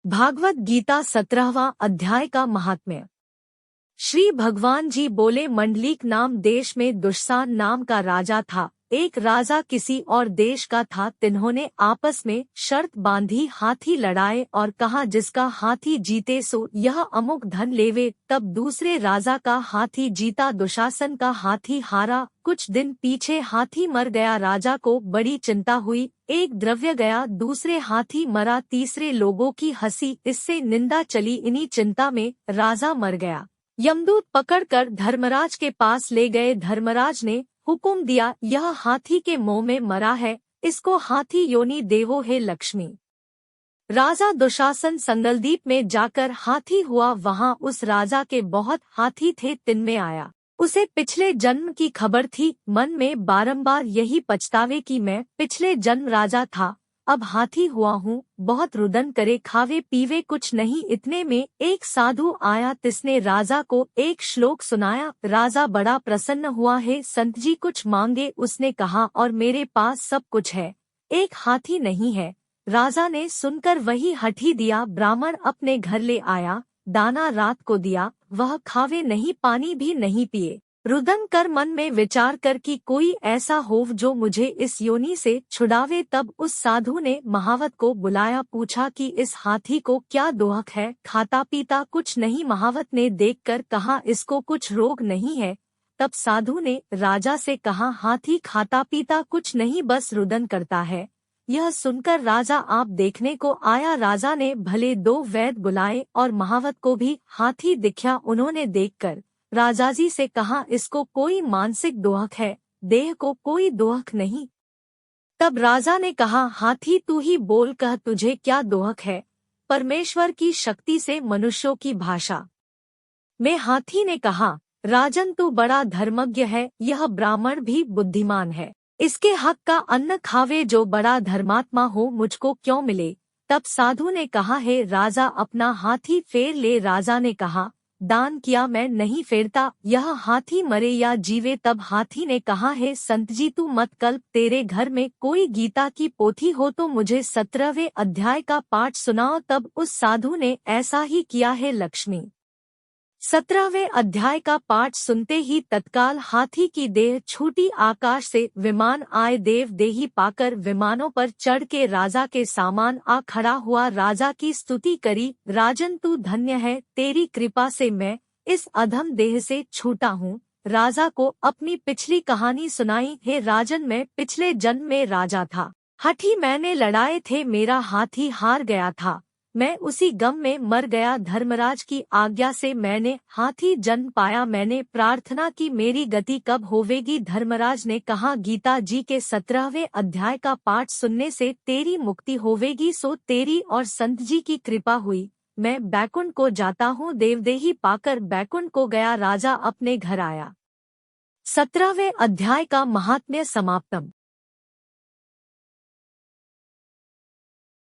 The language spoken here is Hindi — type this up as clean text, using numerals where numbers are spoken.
भागवत गीता 17वां अध्याय का महात्म्य। श्री भगवान जी बोले, मंडलीक नाम देश में दुष्सान नाम का राजा था। एक राजा किसी और देश का था। तिन्होंने आपस में शर्त बांधी, हाथी लड़ाए और कहा, जिसका हाथी जीते सो यह अमुक धन लेवे। तब दूसरे राजा का हाथी जीता, दुशासन का हाथी हारा। कुछ दिन पीछे हाथी मर गया। राजा को बड़ी चिंता हुई। एक द्रव्य गया, दूसरे हाथी मरा, तीसरे लोगों की हंसी, इससे निंदा चली। इन्हीं चिंता में राजा मर गया। यमदूत पकड़कर धर्मराज के पास ले गए। धर्मराज ने हुक्म दिया, यह हाथी के मुंह में मरा है, इसको हाथी योनि देवो हे लक्ष्मी। राजा दुशासन संगलदीप में जाकर हाथी हुआ। वहां उस राजा के बहुत हाथी थे। तिनमें आया, उसे पिछले जन्म की खबर थी। मन में बारंबार यही पछतावे कि मैं पिछले जन्म राजा था, अब हाथी हुआ हूँ। बहुत रुदन करे, खावे पीवे कुछ नहीं। इतने में एक साधु आया, तिसने राजा को एक श्लोक सुनाया। राजा बड़ा प्रसन्न हुआ। है संत जी कुछ मांगे, उसने कहा, और मेरे पास सब कुछ है, एक हाथी नहीं है। राजा ने सुनकर वही हठी दिया। ब्राह्मण अपने घर ले आया, दाना रात को दिया, वह खावे नहीं, पानी भी नहीं पिए। रुदन कर मन में विचार कर कि कोई ऐसा हो जो मुझे इस योनि से छुड़ावे। तब उस साधु ने महावत को बुलाया, पूछा कि इस हाथी को क्या दोहक है, खाता पीता कुछ नहीं। महावत ने देखकर कहा, इसको कुछ रोग नहीं है। तब साधु ने राजा से कहा, हाथी खाता पीता कुछ नहीं, बस रुदन करता है। यह सुनकर राजा आप देखने को आया। राजा ने भले 2 वैद्य बुलाए और महावत को भी हाथी दिखा। उन्होंने देखकर राजाजी से कहा, इसको कोई मानसिक दोहक है, देह को कोई दोहक नहीं। तब राजा ने कहा, हाथी तू ही बोल, कह तुझे क्या दोहक है। परमेश्वर की शक्ति से मनुष्यों की भाषा में हाथी ने कहा, राजन तू बड़ा धर्मज्ञ है, यह ब्राह्मण भी बुद्धिमान है। इसके हक का अन्न खावे, जो बड़ा धर्मात्मा हो मुझको क्यों मिले। तब साधु ने कहा, है राजा अपना हाथी फेर ले। राजा ने कहा, दान किया मैं नहीं फेरता, यह हाथी मरे या जीवे। तब हाथी ने कहा, है संत जी तू मत कल्प, तेरे घर में कोई गीता की पोथी हो तो मुझे 17वें अध्याय का पाठ सुनाओ। तब उस साधु ने ऐसा ही किया। है लक्ष्मी। 17वें अध्याय का पाठ सुनते ही तत्काल हाथी की देह छूटी। आकाश से विमान आए, देव देही पाकर विमानों पर चढ़ के राजा के सामान आ खड़ा हुआ। राजा की स्तुति करी, राजन तू धन्य है, तेरी कृपा से मैं इस अधम देह से छूटा हूँ। राजा को अपनी पिछली कहानी सुनाई। हे राजन, मैं पिछले जन्म में राजा था, हाथी मैंने लड़ाए थे, मेरा हाथी हार गया था, मैं उसी गम में मर गया। धर्मराज की आज्ञा से मैंने हाथी जन्म पाया। मैंने प्रार्थना की, मेरी गति कब होवेगी। धर्मराज ने कहा, गीता जी के 17वें अध्याय का पाठ सुनने से तेरी मुक्ति होवेगी। सो तेरी और संत जी की कृपा हुई, मैं बैकुंठ को जाता हूँ। देवदेही पाकर बैकुंठ को गया। राजा अपने घर आया। 17वें अध्याय का महात्म्य समाप्तम।